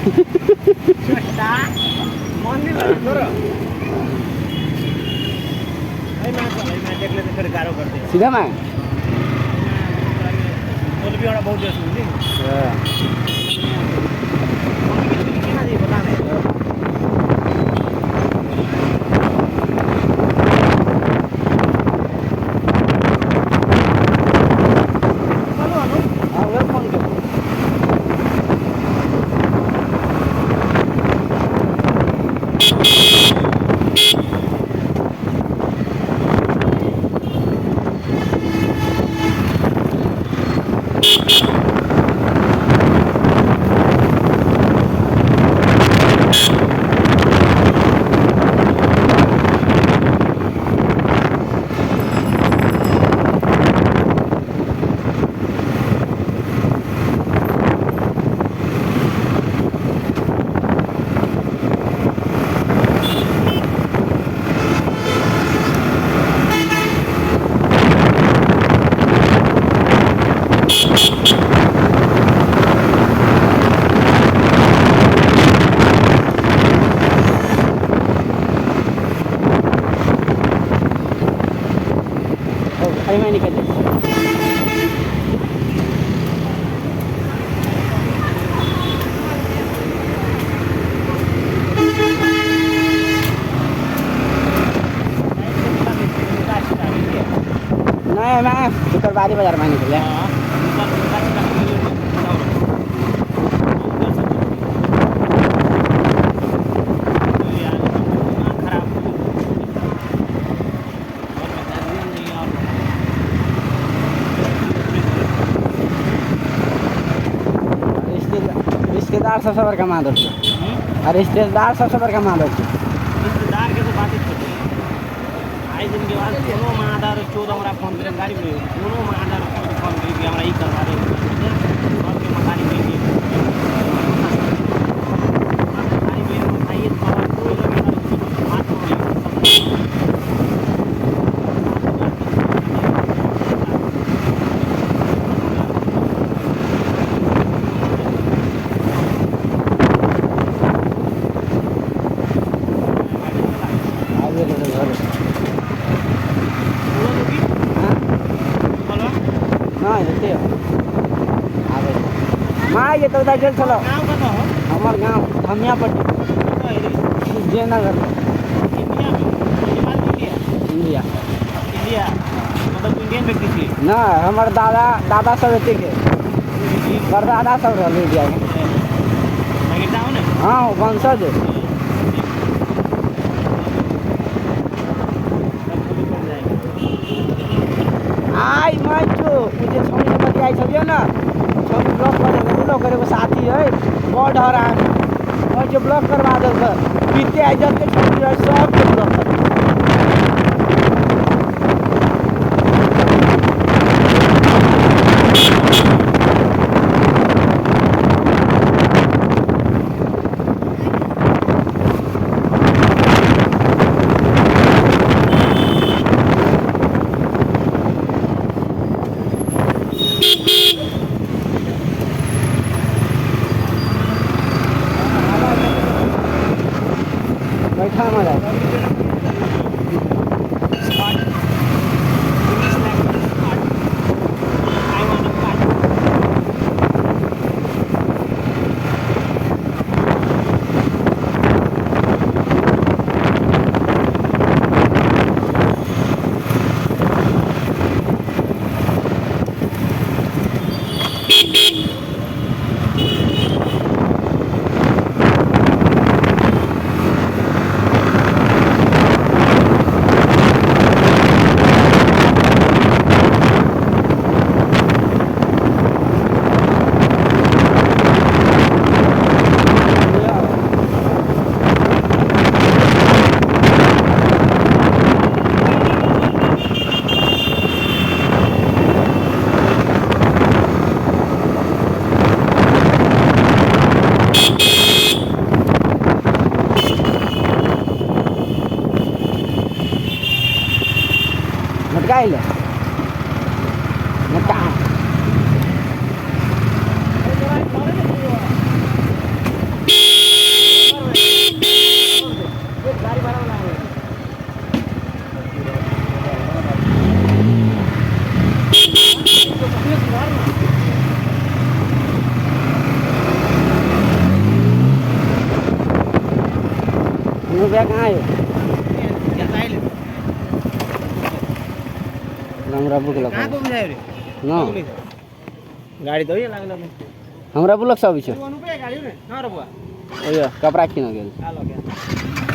छोटा मन नहीं लगे तोरा भाई मैं देख लेते फिर गारो करते सीधा मैं बोल भी वाला बहुत देर सुन ली ना जी बता दे मैं निकल जाए नहीं मैं शुक्रवारी बाजार में निकले रिश्तेदार सबसे बड़का माधव और रिश्तेदार सबसे बड़का माधव रिश्तेदार के तो बात ही छोटी आई दिन के बाद दोनों महादार 14 हमारा फोन करे गाड़ी में दोनों महादार फोन करे कि हमरा ई करवा दे और के मकानी में की मकानी में आइए तो कोई लोग हाथ में माँ ये तो उधर चल चलो गाँव का तो हमारे गाँव धमियापट्टी जयनगर इंडिया इंडिया मतलब इंडियन व्यक्ति थी ना हमारे दादा सब रहते के परदादा सब रह इंडिया में हाँ वंशज आई मैं जो मुझे छोड़ी से बतियाई छलिए ना छोड़ी ब्लॉक करे वो साथी है बहुत हरान और जो ब्लॉक करवा दो सर बीते आई जब के छोड़ी है सब के ब्लॉक कर बैठा हमारा मटकाइले मटका रुपया कहाँ आयो हमरा बुक लगा कहाँ को बुझायो रे न गाड़ी तो ये लागल हमरा बुलक सब छै कोन पे गाड़ी ने न रे बुआ ओय कपड़ा किन गेल आ लगे